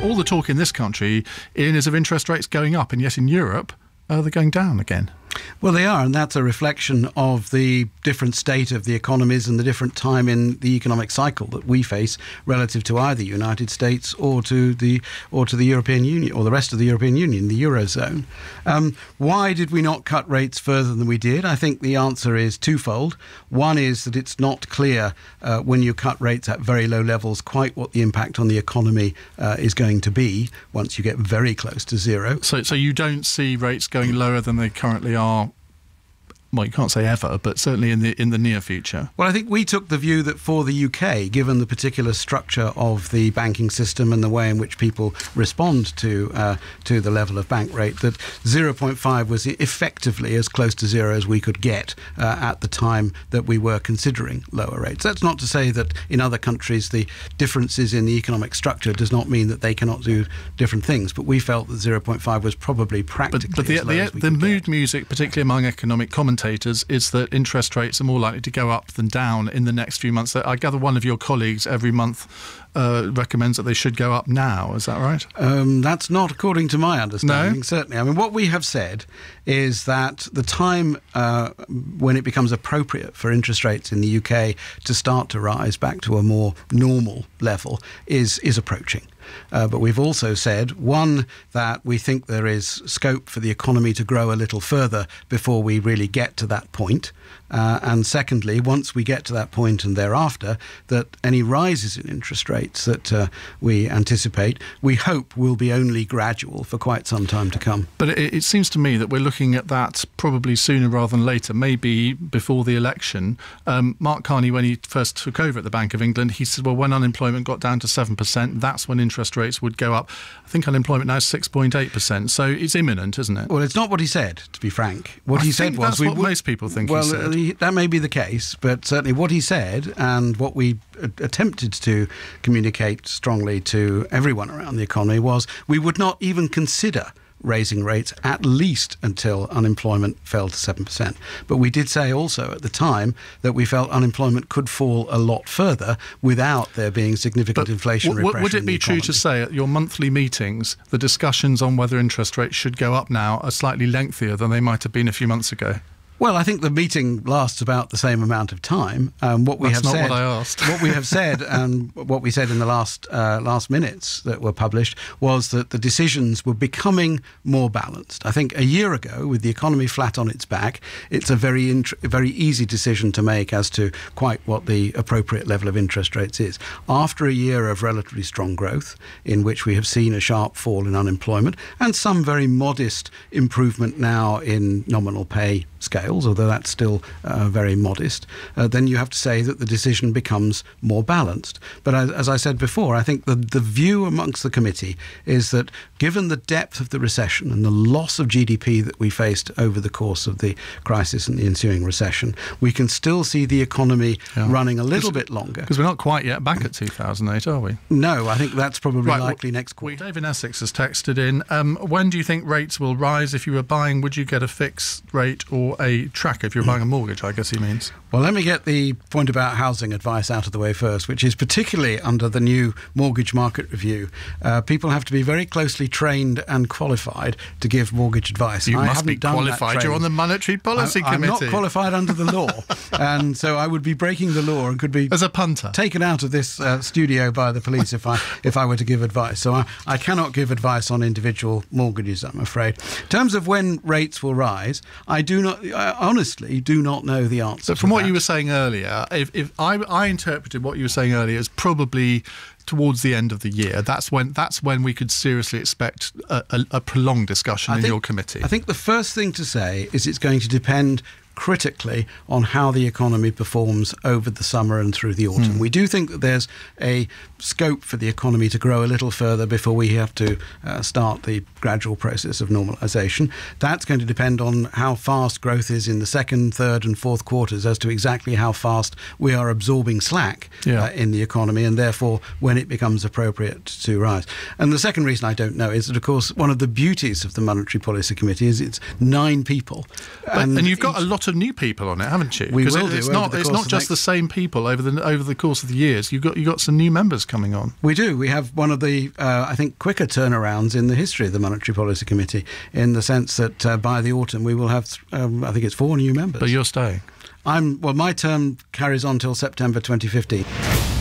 all the talk in this country, Ian, is of interest rates going up, and yet in Europe, they're going down again. Well, they are, and that's a reflection of the different state of the economies and the different time in the economic cycle that we face relative to either the United States or to the European Union or the rest of the European Union, the Eurozone. Why did we not cut rates further than we did? I think the answer is twofold. One is that it's not clear when you cut rates at very low levels quite what the impact on the economy is going to be once you get very close to zero. So you don't see rates going lower than they currently are? Well, you can't say ever, but certainly in the near future. Well, I think we took the view that for the UK, given the particular structure of the banking system and the way in which people respond to the level of bank rate, that 0.5 was effectively as close to zero as we could get at the time that we were considering lower rates. That's not to say that in other countries the differences in the economic structure does not mean that they cannot do different things, but we felt that 0.5 was probably practically but the mood music, particularly among economic commentators, is that interest rates are more likely to go up than down in the next few months. I gather one of your colleagues every month recommends that they should go up now. Is that right? That's not according to my understanding, no? Certainly. I mean, what we have said is that the time when it becomes appropriate for interest rates in the UK to start to rise back to a more normal level is approaching. But we've also said, one, that we think there is scope for the economy to grow a little further before we really get to that point. And secondly, once we get to that point and thereafter, that any rises in interest rates that we anticipate, we hope will be only gradual for quite some time to come. But it seems to me that we're looking at that probably sooner rather than later, maybe before the election. Mark Carney, when he first took over at the Bank of England, he said, well, when unemployment got down to 7%, that's when interest rates would go up. I think unemployment now is 6.8%, so it's imminent, isn't it? Well, it's not what he said, to be frank. What he said was... That's what most people think he said. That may be the case, but certainly what he said and what we attempted to communicate strongly to everyone around the economy was we would not even consider raising rates at least until unemployment fell to 7%. But we did say also at the time that we felt unemployment could fall a lot further without there being significant inflationary pressure. Would it be true to say at your monthly meetings the discussions on whether interest rates should go up now are slightly lengthier than they might have been a few months ago? Well, I think the meeting lasts about the same amount of time. What we That's have not said, what I asked. What we have said, and what we said in the last minutes that were published, was that the decisions were becoming more balanced. I think a year ago, with the economy flat on its back, it's a very easy decision to make as to quite what the appropriate level of interest rates is. After a year of relatively strong growth, in which we have seen a sharp fall in unemployment and some very modest improvement now in nominal pay scales, although that's still very modest, then you have to say that the decision becomes more balanced. But as I said before, I think the view amongst the committee is that given the depth of the recession and the loss of GDP that we faced over the course of the crisis and the ensuing recession, we can still see the economy running a little bit longer. Because we're not quite yet back at 2008, are we? No, I think that's probably likely next quarter. Dave in Essex has texted in, when do you think rates will rise? If you were buying, would you get a fixed rate or a tracker? If you're buying a mortgage, I guess he means. Well, let me get the point about housing advice out of the way first, which is particularly under the new mortgage market review. People have to be very closely trained and qualified to give mortgage advice. You must be qualified. You're on the Monetary Policy Committee. I'm not qualified under the law, and so I would be breaking the law and could be as a punter taken out of this studio by the police if I were to give advice. So I cannot give advice on individual mortgages, I'm afraid. In terms of when rates will rise, I honestly do not know the answer. But from what you were saying earlier, if I interpreted what you were saying earlier as probably towards the end of the year, that's when we could seriously expect a prolonged discussion in your committee. I think the first thing to say is it's going to depend critically on how the economy performs over the summer and through the autumn. We do think that there's a scope for the economy to grow a little further before we have to start the gradual process of normalisation. That's going to depend on how fast growth is in the second, third and fourth quarters as to exactly how fast we are absorbing slack in the economy, and therefore when it becomes appropriate to rise. And the second reason I don't know is that, of course, one of the beauties of the Monetary Policy Committee is it's 9 people. And you've got a lot lot of new people on it, haven't you? We will do. It's not just the same people over the course of the years. You've got some new members coming on. We do. We have one of the I think quicker turnarounds in the history of the Monetary Policy Committee, in the sense that by the autumn we will have I think it's 4 new members. But you're staying. My term carries on till September 2015.